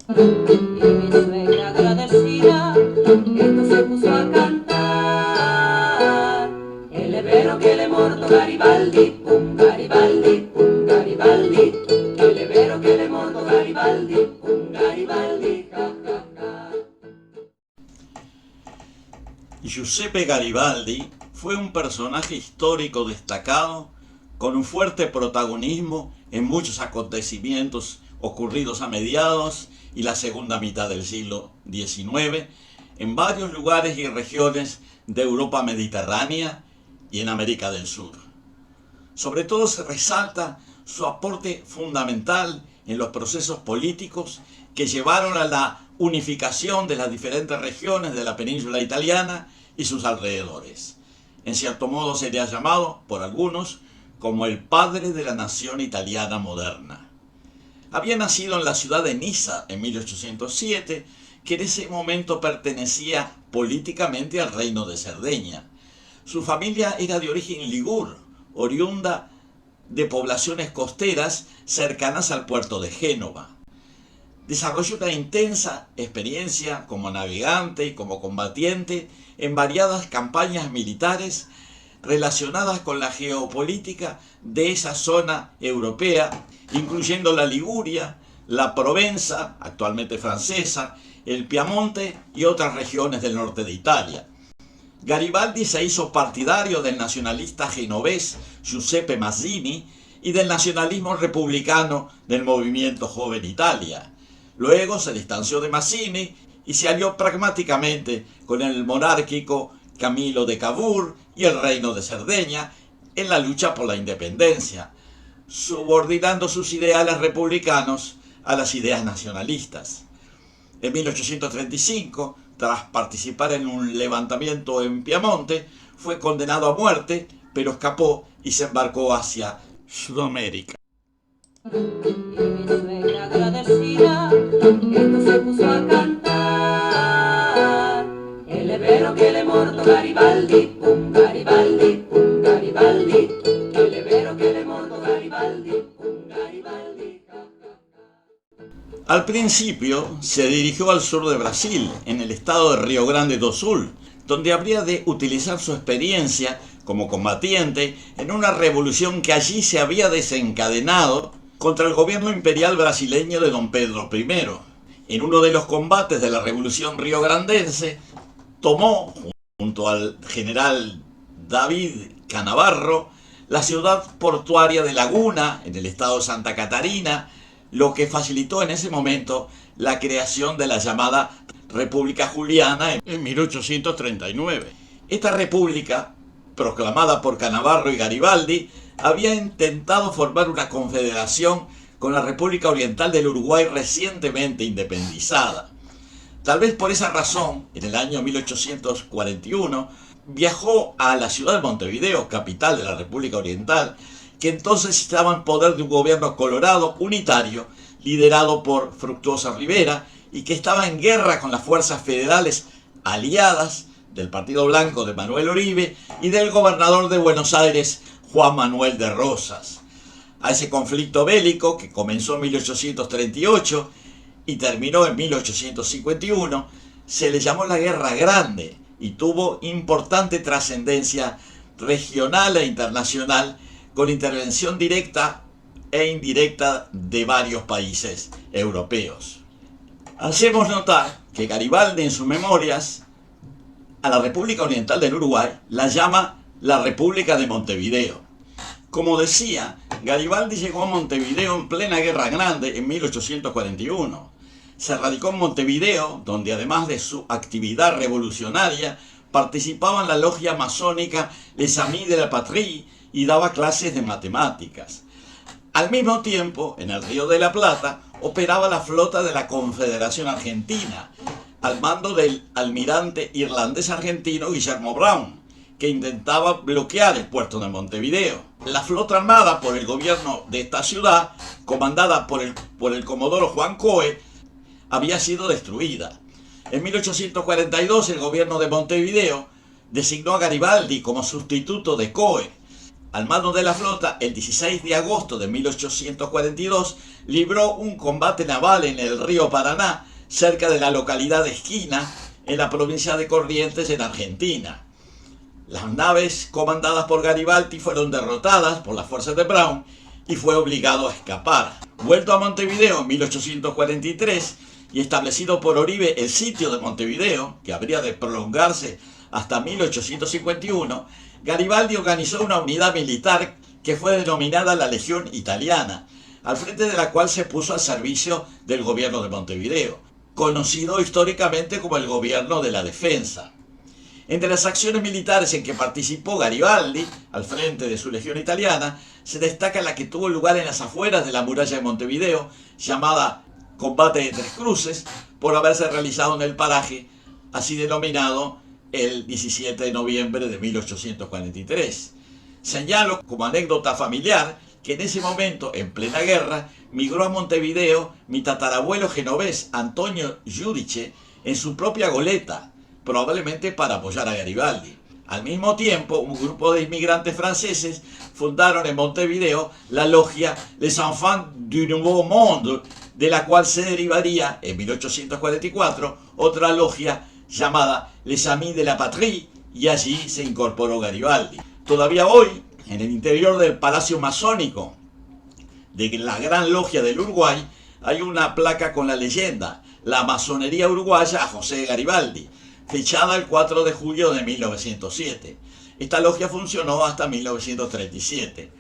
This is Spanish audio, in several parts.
Y mi suegra agradecida, esto se puso a cantar. El levero que le morto Garibaldi, pum Garibaldi, pum Garibaldi. El levero que le morto Garibaldi, pum Garibaldi, ja ja ja. Giuseppe Garibaldi fue un personaje histórico destacado con un fuerte protagonismo en muchos acontecimientos ocurridos a mediados y la segunda mitad del siglo XIX en varios lugares y regiones de Europa mediterránea y en América del Sur. Sobre todo se resalta su aporte fundamental en los procesos políticos que llevaron a la unificación de las diferentes regiones de la península italiana y sus alrededores. En cierto modo se le ha llamado, por algunos, como el padre de la nación italiana moderna. Había nacido en la ciudad de Niza en 1807, que en ese momento pertenecía políticamente al reino de Cerdeña. Su familia era de origen ligur, oriunda de poblaciones costeras cercanas al puerto de Génova. Desarrolló una intensa experiencia como navegante y como combatiente en variadas campañas militares relacionadas con la geopolítica de esa zona europea, incluyendo la Liguria, la Provenza, actualmente francesa, el Piamonte y otras regiones del norte de Italia. Garibaldi se hizo partidario del nacionalista genovés Giuseppe Mazzini y del nacionalismo republicano del movimiento Joven Italia. Luego se distanció de Mazzini y se alió pragmáticamente con el monárquico Camilo de Cavour y el reino de Cerdeña en la lucha por la independencia, subordinando sus ideales republicanos a las ideas nacionalistas. En 1835, tras participar en un levantamiento en Piamonte, fue condenado a muerte, pero escapó y se embarcó hacia Sudamérica. Y mi suegra agradecida, esto se puso a cantar. El levero que le morto Garibaldi, pum Garibaldi, pum Garibaldi. El levero que le morto Garibaldi, pum Garibaldi, ja ja ja. Al principio se dirigió al sur de Brasil, en el estado de Río Grande do Sul, donde habría de utilizar su experiencia como combatiente en una revolución que allí se había desencadenado contra el gobierno imperial brasileño de don Pedro I. En uno de los combates de la revolución riograndense, tomó, junto al general David Canavarro, la ciudad portuaria de Laguna, en el estado de Santa Catarina, lo que facilitó en ese momento la creación de la llamada República Juliana en 1839. Esta república, proclamada por Canavarro y Garibaldi, había intentado formar una confederación con la República Oriental del Uruguay recientemente independizada. Tal vez por esa razón, en el año 1841, viajó a la ciudad de Montevideo, capital de la República Oriental, que entonces estaba en poder de un gobierno colorado unitario, liderado por Fructuoso Rivera, y que estaba en guerra con las fuerzas federales aliadas del Partido Blanco de Manuel Oribe y del gobernador de Buenos Aires, Juan Manuel de Rosas. A ese conflicto bélico, que comenzó en 1838 y terminó en 1851, se le llamó la Guerra Grande y tuvo importante trascendencia regional e internacional, con intervención directa e indirecta de varios países europeos. Hacemos notar que Garibaldi en sus memorias a la República Oriental del Uruguay la llama la República de Montevideo. Como decía, Garibaldi llegó a Montevideo en plena Guerra Grande en 1841. Se radicó en Montevideo, donde además de su actividad revolucionaria, participaba en la logia masónica Les Amis de la Patrie y daba clases de matemáticas. Al mismo tiempo, en el Río de la Plata, operaba la flota de la Confederación Argentina, al mando del almirante irlandés argentino Guillermo Brown, que intentaba bloquear el puerto de Montevideo. La flota armada por el gobierno de esta ciudad, comandada por el comodoro Juan Coe, había sido destruida. En 1842 el gobierno de Montevideo designó a Garibaldi como sustituto de Coe. al mando de la flota, el 16 de agosto de 1842, libró un combate naval en el río Paraná, cerca de la localidad de Esquina, en la provincia de Corrientes, en Argentina. Las naves comandadas por Garibaldi fueron derrotadas por las fuerzas de Brown y fue obligado a escapar. Vuelto a Montevideo en 1843 y establecido por Oribe el sitio de Montevideo, que habría de prolongarse hasta 1851, Garibaldi organizó una unidad militar que fue denominada la Legión Italiana, al frente de la cual se puso al servicio del gobierno de Montevideo, conocido históricamente como el Gobierno de la Defensa. Entre las acciones militares en que participó Garibaldi, al frente de su Legión Italiana, se destaca la que tuvo lugar en las afueras de la muralla de Montevideo, llamada Combate de Tres Cruces, por haberse realizado en el paraje, así denominado el 17 de noviembre de 1843. Señalo como anécdota familiar que en ese momento, en plena guerra, migró a Montevideo mi tatarabuelo genovés Antonio Giudice en su propia goleta, probablemente para apoyar a Garibaldi. Al mismo tiempo, un grupo de inmigrantes franceses fundaron en Montevideo la logia Les Enfants du Nouveau Monde, de la cual se derivaría, en 1844, otra logia llamada Les Amis de la Patrie, y allí se incorporó Garibaldi. Todavía hoy, en el interior del Palacio Masónico de la Gran Logia del Uruguay, hay una placa con la leyenda La Masonería Uruguaya a José Garibaldi, fechada el 4 de julio de 1907. Esta logia funcionó hasta 1937.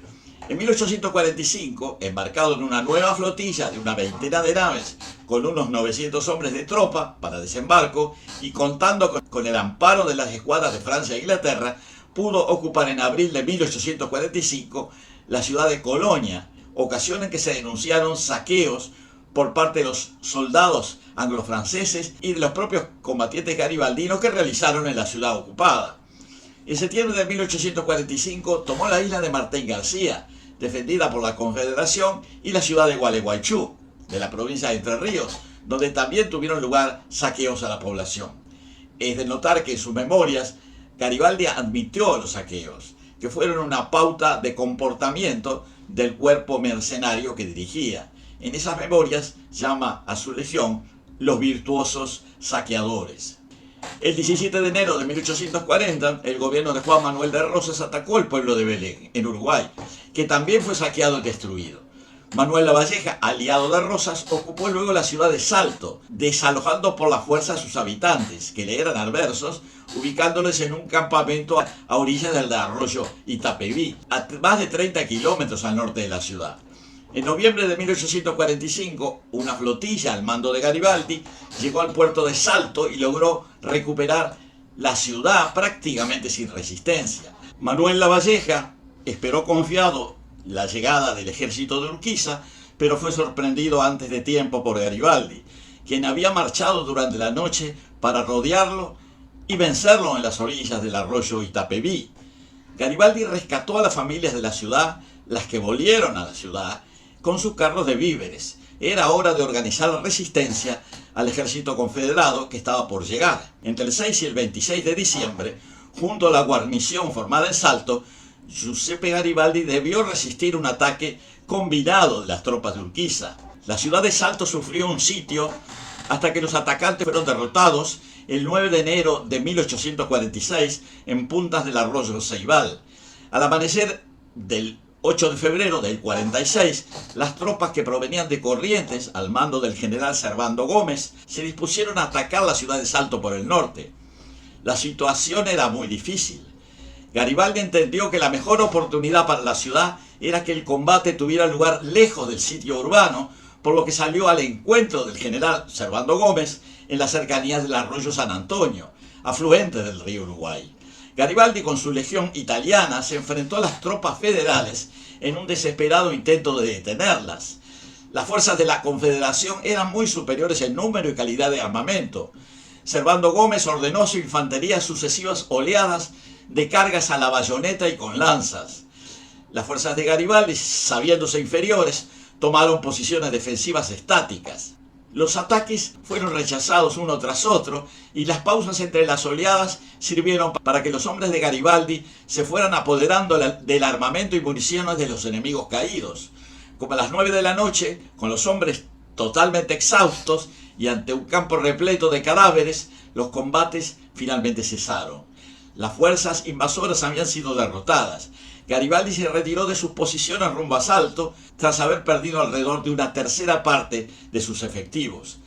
En 1845, embarcado en una nueva flotilla de una veintena de naves con unos 900 hombres de tropa para desembarco y contando con el amparo de las escuadras de Francia e Inglaterra, pudo ocupar en abril de 1845 la ciudad de Colonia, ocasión en que se denunciaron saqueos por parte de los soldados anglo-franceses y de los propios combatientes garibaldinos que realizaron en la ciudad ocupada. En septiembre de 1845 tomó la isla de Martín García, defendida por la Confederación, y la ciudad de Gualeguaychú, de la provincia de Entre Ríos, donde también tuvieron lugar saqueos a la población. Es de notar que en sus memorias Garibaldi admitió los saqueos, que fueron una pauta de comportamiento del cuerpo mercenario que dirigía. En esas memorias llama a su legión los virtuosos saqueadores. El 17 de enero de 1840, el gobierno de Juan Manuel de Rosas atacó el pueblo de Belén, en Uruguay, que también fue saqueado y destruido. Manuel Lavalleja, aliado de Rosas, ocupó luego la ciudad de Salto, desalojando por la fuerza a sus habitantes, que le eran adversos, ubicándoles en un campamento a orillas del arroyo Itapeví, a más de 30 kilómetros al norte de la ciudad. En noviembre de 1845, una flotilla al mando de Garibaldi llegó al puerto de Salto y logró recuperar la ciudad prácticamente sin resistencia. Manuel Lavalleja esperó confiado la llegada del ejército de Urquiza, pero fue sorprendido antes de tiempo por Garibaldi, quien había marchado durante la noche para rodearlo y vencerlo en las orillas del arroyo Itapeví. Garibaldi rescató a las familias de la ciudad, las que volvieron a la ciudad, con sus carros de víveres. Era hora de organizar la resistencia al ejército confederado que estaba por llegar. Entre el 6 y el 26 de diciembre, junto a la guarnición formada en Salto, Giuseppe Garibaldi debió resistir un ataque combinado de las tropas de Urquiza. La ciudad de Salto sufrió un sitio hasta que los atacantes fueron derrotados el 9 de enero de 1846 en puntas del arroyo Ceibal. Al amanecer del 8 de febrero del 46, las tropas que provenían de Corrientes, al mando del general Servando Gómez, se dispusieron a atacar la ciudad de Salto por el norte. La situación era muy difícil. Garibaldi entendió que la mejor oportunidad para la ciudad era que el combate tuviera lugar lejos del sitio urbano, por lo que salió al encuentro del general Servando Gómez en las cercanías del arroyo San Antonio, afluente del río Uruguay. Garibaldi con su legión italiana se enfrentó a las tropas federales en un desesperado intento de detenerlas. Las fuerzas de la Confederación eran muy superiores en número y calidad de armamento. Servando Gómez ordenó a su infantería sucesivas oleadas de cargas a la bayoneta y con lanzas. Las fuerzas de Garibaldi, sabiéndose inferiores, tomaron posiciones defensivas estáticas. Los ataques fueron rechazados uno tras otro y las pausas entre las oleadas sirvieron para que los hombres de Garibaldi se fueran apoderando del armamento y municiones de los enemigos caídos. Como a las 9 de la noche, con los hombres totalmente exhaustos y ante un campo repleto de cadáveres, los combates finalmente cesaron. Las fuerzas invasoras habían sido derrotadas. Garibaldi se retiró de sus posiciones rumbo a Salto tras haber perdido alrededor de una tercera parte de sus efectivos.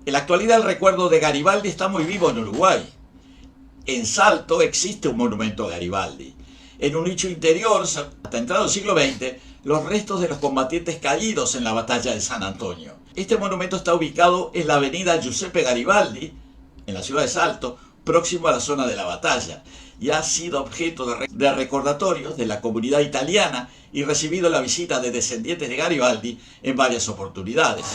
En la actualidad el recuerdo de Garibaldi está muy vivo en Uruguay. En Salto existe un monumento a Garibaldi. En un nicho interior, hasta entrado el siglo XX, los restos de los combatientes caídos en la batalla de San Antonio. Este monumento está ubicado en la avenida Giuseppe Garibaldi, en la ciudad de Salto, próximo a la zona de la batalla, y ha sido objeto de recordatorios de la comunidad italiana y recibido la visita de descendientes de Garibaldi en varias oportunidades.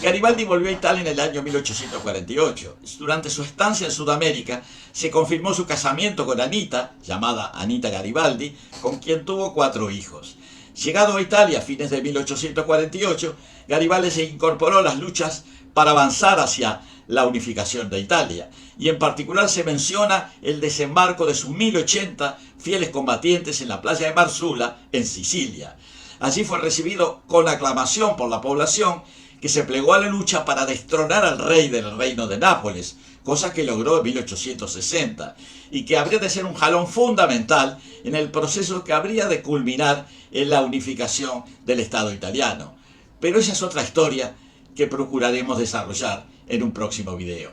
Garibaldi volvió a Italia en el año 1848. Durante su estancia en Sudamérica se confirmó su casamiento con Anita, llamada Anita Garibaldi, con quien tuvo 4 hijos. Llegado a Italia a fines de 1848, Garibaldi se incorporó a las luchas para avanzar hacia la unificación de Italia, y en particular se menciona el desembarco de sus 1080 fieles combatientes en la playa de Marsula, en Sicilia. Allí fue recibido con aclamación por la población, que se plegó a la lucha para destronar al rey del reino de Nápoles, cosa que logró en 1860, y que habría de ser un jalón fundamental en el proceso que habría de culminar en la unificación del Estado italiano. Pero esa es otra historia que procuraremos desarrollar en un próximo video.